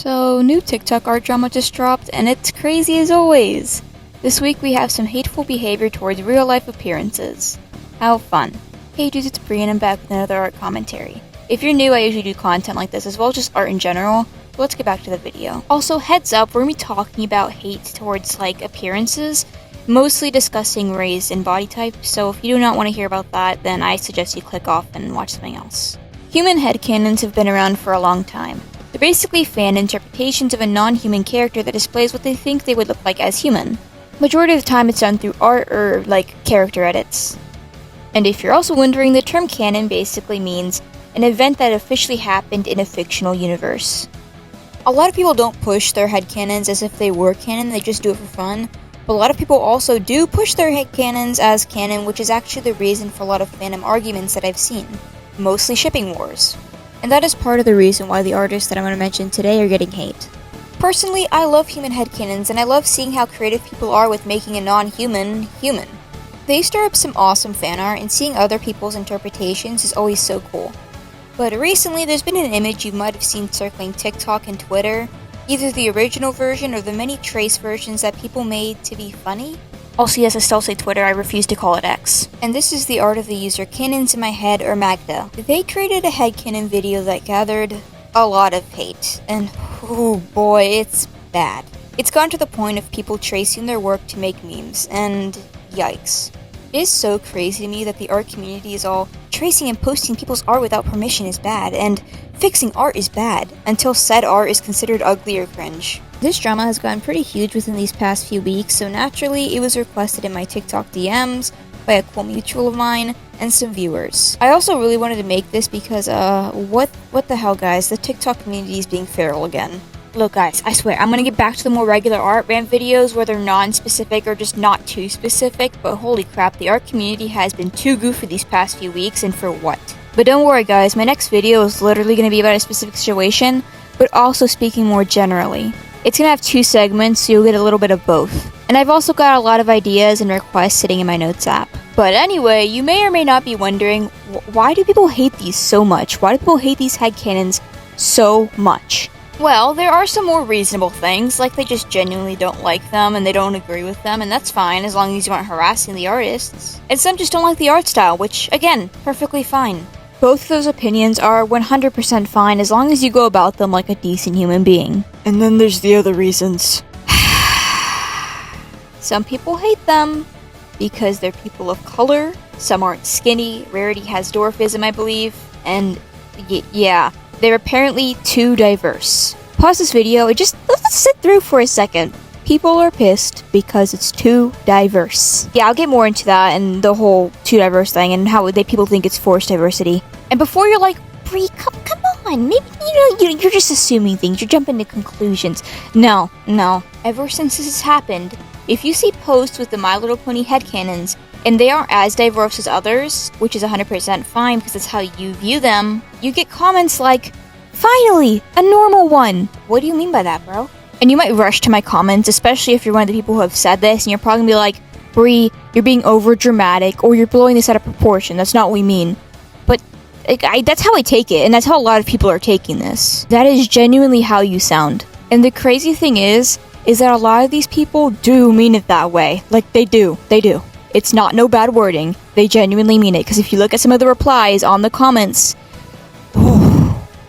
So, new TikTok art drama just dropped, and it's crazy as always. This week we have some hateful behavior towards real-life appearances. How fun. Hey dudes, it's Bri and I'm back with another art commentary. If you're new, I usually do content like this as well as just art in general, so let's get back to the video. Also, heads up, we're going to be talking about hate towards, appearances, mostly discussing race and body type, so if you do not want to hear about that, then I suggest you click off and watch something else. Human headcanons have been around for a long time. They're basically fan interpretations of a non-human character that displays what they think they would look like as human. Majority of the time it's done through art or, character edits. And if you're also wondering, the term canon basically means an event that officially happened in a fictional universe. A lot of people don't push their headcanons as if they were canon, they just do it for fun. But a lot of people also do push their headcanons as canon, which is actually the reason for a lot of fandom arguments that I've seen. Mostly shipping wars. And that is part of the reason why the artists that I'm going to mention today are getting hate. Personally, I love human headcanons, and I love seeing how creative people are with making a non-human, human. They stir up some awesome fan art, and seeing other people's interpretations is always so cool. But recently, there's been an image you might have seen circling TikTok and Twitter, either the original version or the many trace versions that people made to be funny. Also, yes, I still say Twitter, I refuse to call it X. And this is the art of the user Cannons in My Head or Magda. They created a headcanon video that gathered a lot of hate, and oh boy, it's bad. It's gone to the point of people tracing their work to make memes, and yikes. It is so crazy to me that the art community is all tracing and posting people's art without permission is bad, and fixing art is bad, until said art is considered ugly or cringe. This drama has gotten pretty huge within these past few weeks, so naturally it was requested in my TikTok DMs by a cool mutual of mine and some viewers. I also really wanted to make this because, what the hell guys, the TikTok community is being feral again. Look guys, I swear, I'm gonna get back to the more regular art rant videos where they're non-specific or just not too specific, but holy crap, the art community has been too goofy these past few weeks, and for what? But don't worry guys, my next video is literally gonna be about a specific situation, but also speaking more generally. It's gonna have 2 segments, so you'll get a little bit of both. And I've also got a lot of ideas and requests sitting in my notes app. But anyway, you may or may not be wondering, why do people hate these so much? Why do people hate these headcanons so much? Well, there are some more reasonable things, like they just genuinely don't like them and they don't agree with them, and that's fine as long as you aren't harassing the artists. And some just don't like the art style, which, again, perfectly fine. Both of those opinions are 100% fine as long as you go about them like a decent human being. And then there's the other reasons. Some people hate them because they're people of color, some aren't skinny, Rarity has dwarfism I believe, and yeah, they're apparently too diverse. Pause this video and just let's sit through for a second. People are pissed because it's too diverse. Yeah, I'll get more into that and the whole too diverse thing and how people think it's forced diversity. And before you're like, Bri, come on, maybe, you're just assuming things, you're jumping to conclusions. No. Ever since this has happened, if you see posts with the My Little Pony headcanons, and they aren't as diverse as others, which is 100% fine because that's how you view them, you get comments like, finally, a normal one. What do you mean by that, bro? And you might rush to my comments, especially if you're one of the people who have said this, and you're probably gonna be like, Bri, you're being over dramatic, or you're blowing this out of proportion, that's not what we mean. But that's how I take it, and that's how a lot of people are taking this. That is genuinely how you sound. And the crazy thing is that a lot of these people do mean it that way. Like, they do. It's not no bad wording. They genuinely mean it, because if you look at some of the replies on the comments,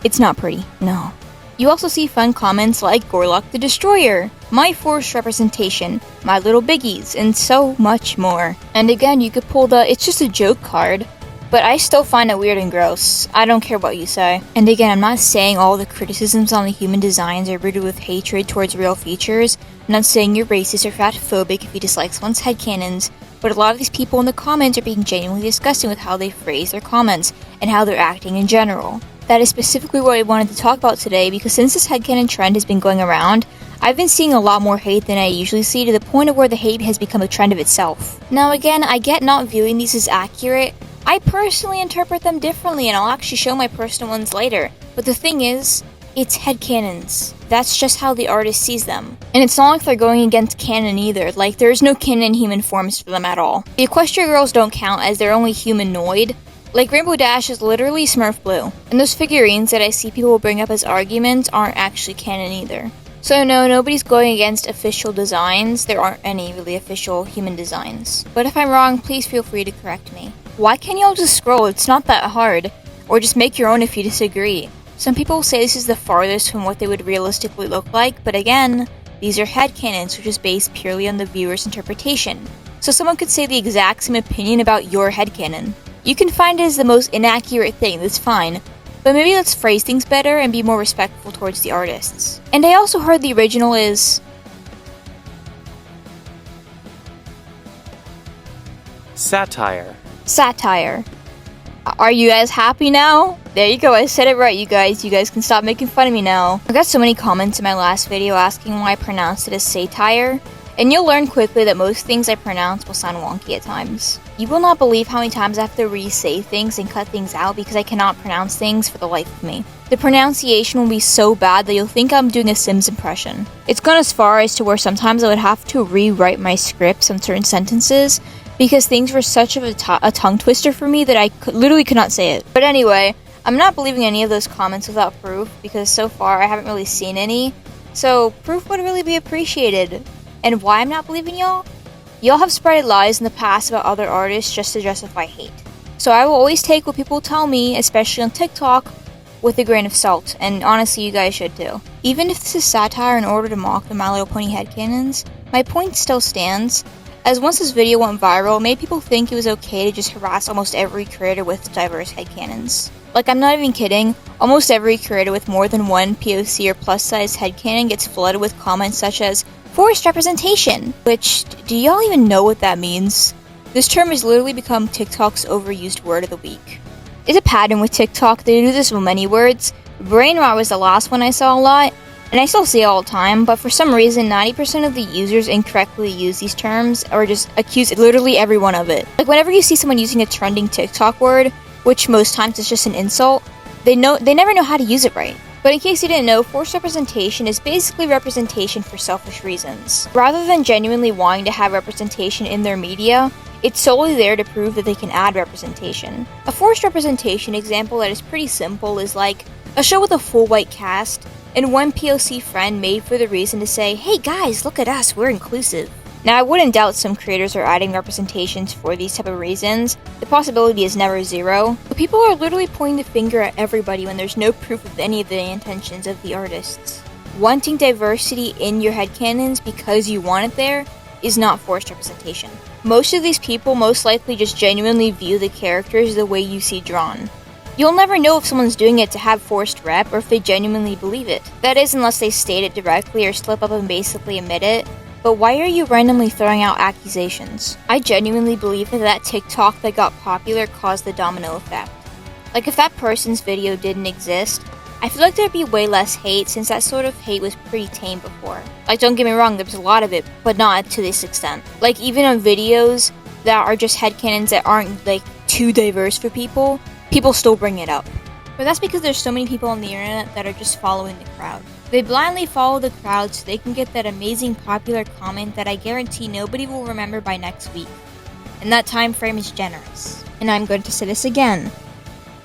it's not pretty, no. You also see fun comments like Gorlock the Destroyer, My Forced Representation, My Little Biggies, and so much more. And again, you could pull the it's just a joke card, but I still find it weird and gross. I don't care what you say. And again, I'm not saying all the criticisms on the human designs are rooted with hatred towards real features. I'm not saying you're racist or fatphobic if you dislike someone's headcanons, but a lot of these people in the comments are being genuinely disgusting with how they phrase their comments and how they're acting in general. That is specifically what I wanted to talk about today, because since this headcanon trend has been going around, I've been seeing a lot more hate than I usually see, to the point of where the hate has become a trend of itself. Now again, I get not viewing these as accurate. I personally interpret them differently, and I'll actually show my personal ones later. But the thing is, it's headcanons. That's just how the artist sees them. And it's not like they're going against canon either, like there's no canon in human forms for them at all. The Equestria girls don't count as they're only humanoid. Like, Rainbow Dash is literally Smurf Blue, and those figurines that I see people bring up as arguments aren't actually canon either. So no, nobody's going against official designs. There aren't any really official human designs. But if I'm wrong, please feel free to correct me. Why can't y'all just scroll? It's not that hard. Or just make your own if you disagree. Some people say this is the farthest from what they would realistically look like, but again, these are headcanons, which is based purely on the viewer's interpretation. So someone could say the exact same opinion about your headcanon. You can find it as the most inaccurate thing, that's fine, but maybe let's phrase things better and be more respectful towards the artists. And I also heard the original is... satire. Satire. Are you guys happy now? There you go, I said it right, you guys. You guys can stop making fun of me now. I got so many comments in my last video asking why I pronounced it as satire, and you'll learn quickly that most things I pronounce will sound wonky at times. You will not believe how many times I have to re-say things and cut things out because I cannot pronounce things for the life of me. The pronunciation will be so bad that you'll think I'm doing a Sims impression. It's gone as far as to where sometimes I would have to rewrite my scripts on certain sentences because things were such of a tongue twister for me that I literally could not say it. But anyway, I'm not believing any of those comments without proof because so far I haven't really seen any, so proof would really be appreciated. And why I'm not believing y'all? Y'all have spread lies in the past about other artists just to justify hate. So I will always take what people tell me, especially on TikTok, with a grain of salt, and honestly you guys should too. Even if this is satire in order to mock the My Little Pony headcanons, my point still stands, as once this video went viral, it made people think it was okay to just harass almost every creator with diverse headcanons. Like, I'm not even kidding, almost every creator with more than one POC or plus-size headcanon gets flooded with comments such as, forced representation, which, do y'all even know what that means? This term has literally become TikTok's overused word of the week. It's a pattern with TikTok, they do this with many words. Brain rot was the last one I saw a lot, and I still see it all the time, but for some reason 90% of the users incorrectly use these terms, or just accuse literally everyone of it. Like, whenever you see someone using a trending TikTok word, which most times is just an insult, they never know how to use it right. But in case you didn't know, forced representation is basically representation for selfish reasons. Rather than genuinely wanting to have representation in their media, it's solely there to prove that they can add representation. A forced representation example that is pretty simple is like a show with a full white cast, and one POC friend made for the reason to say, hey guys, look at us, we're inclusive. Now I wouldn't doubt some creators are adding representations for these type of reasons, the possibility is never zero, but people are literally pointing the finger at everybody when there's no proof of any of the intentions of the artists. Wanting diversity in your headcanons because you want it there is not forced representation. Most of these people most likely just genuinely view the characters the way you see drawn. You'll never know if someone's doing it to have forced rep or if they genuinely believe it. That is, unless they state it directly or slip up and basically admit it. But why are you randomly throwing out accusations? I genuinely believe that TikTok that got popular caused the domino effect. Like, if that person's video didn't exist, I feel like there'd be way less hate since that sort of hate was pretty tame before. Like, don't get me wrong, there was a lot of it, but not to this extent. Like, even on videos that are just headcanons that aren't, like, too diverse for people, people still bring it up. But that's because there's so many people on the internet that are just following the crowd. They blindly follow the crowd so they can get that amazing popular comment that I guarantee nobody will remember by next week. And that time frame is generous. And I'm going to say this again.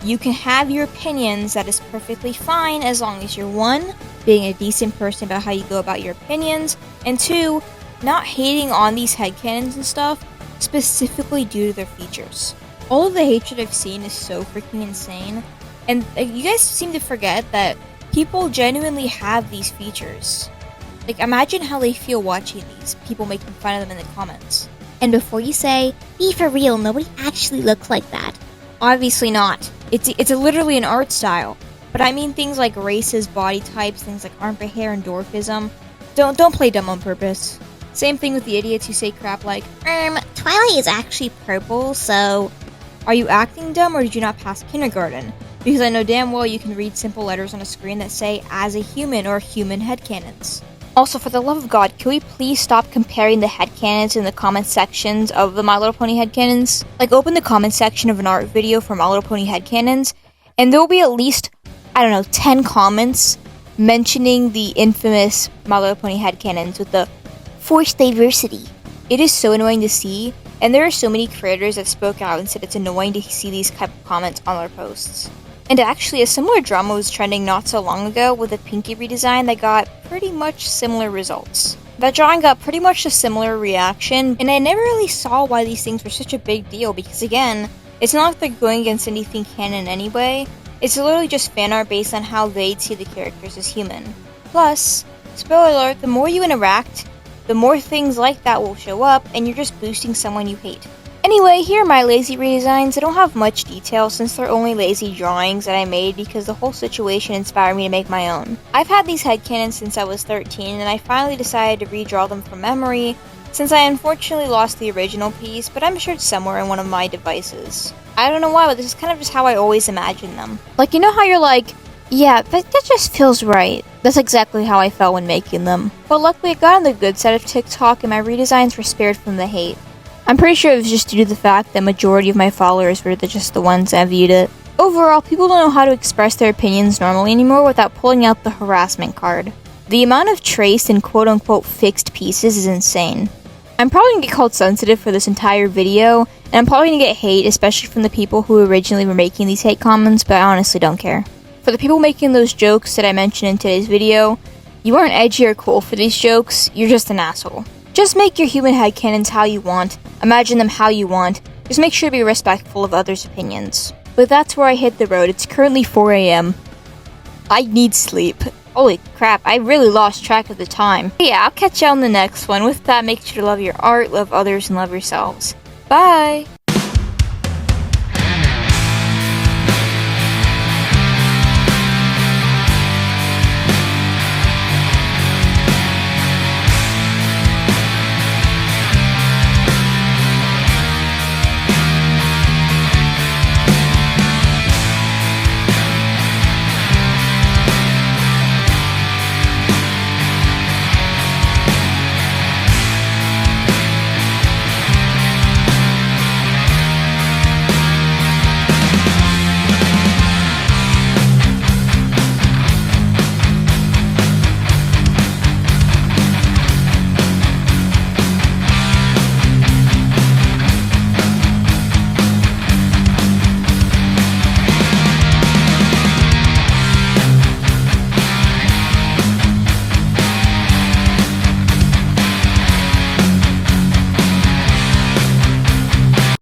You can have your opinions, that is perfectly fine as long as you're 1, being a decent person about how you go about your opinions, and 2, not hating on these headcanons and stuff, specifically due to their features. All of the hatred I've seen is so freaking insane, and you guys seem to forget that people genuinely have these features. Like, imagine how they feel watching these, people making fun of them in the comments. And before you say, be for real, nobody actually looks like that. Obviously not. It's literally an art style. But I mean things like races, body types, things like armpit hair and dwarfism. Don't play dumb on purpose. Same thing with the idiots who say crap like, Twilight is actually purple, so... Are you acting dumb or did you not pass kindergarten? Because I know damn well you can read simple letters on a screen that say, as a human or human headcanons. Also, for the love of God, can we please stop comparing the headcanons in the comment sections of the My Little Pony headcanons? Like, open the comment section of an art video for My Little Pony headcanons, and there will be at least, 10 comments mentioning the infamous My Little Pony headcanons with the forced diversity. It is so annoying to see, and there are so many creators that spoke out and said it's annoying to see these type of comments on their posts. And actually, a similar drama was trending not so long ago with a Pinky redesign that got pretty much similar results. That drawing got pretty much a similar reaction, and I never really saw why these things were such a big deal because again, it's not like they're going against anything canon anyway, it's literally just fan art based on how they'd see the characters as human. Plus, spoiler alert, the more you interact, the more things like that will show up, and you're just boosting someone you hate. Anyway, here are my lazy redesigns. I don't have much detail since they're only lazy drawings that I made because the whole situation inspired me to make my own. I've had these headcanons since I was 13 and I finally decided to redraw them from memory since I unfortunately lost the original piece, but I'm sure it's somewhere in one of my devices. I don't know why, but this is kind of just how I always imagine them. Like, you know how you're like, yeah, that just feels right. That's exactly how I felt when making them. But luckily I got on the good side of TikTok and my redesigns were spared from the hate. I'm pretty sure it was just due to the fact that majority of my followers were just the ones that viewed it. Overall, people don't know how to express their opinions normally anymore without pulling out the harassment card. The amount of traced and quote-unquote fixed pieces is insane. I'm probably gonna get called sensitive for this entire video, and I'm probably gonna get hate, especially from the people who originally were making these hate comments, but I honestly don't care. For the people making those jokes that I mentioned in today's video, you aren't edgy or cool for these jokes, you're just an asshole. Just make your human headcanons how you want, imagine them how you want, just make sure to be respectful of others' opinions. But that's where I hit the road. It's currently 4 AM. I need sleep. Holy crap, I really lost track of the time. But yeah, I'll catch you on the next one. With that, make sure to love your art, love others, and love yourselves. Bye!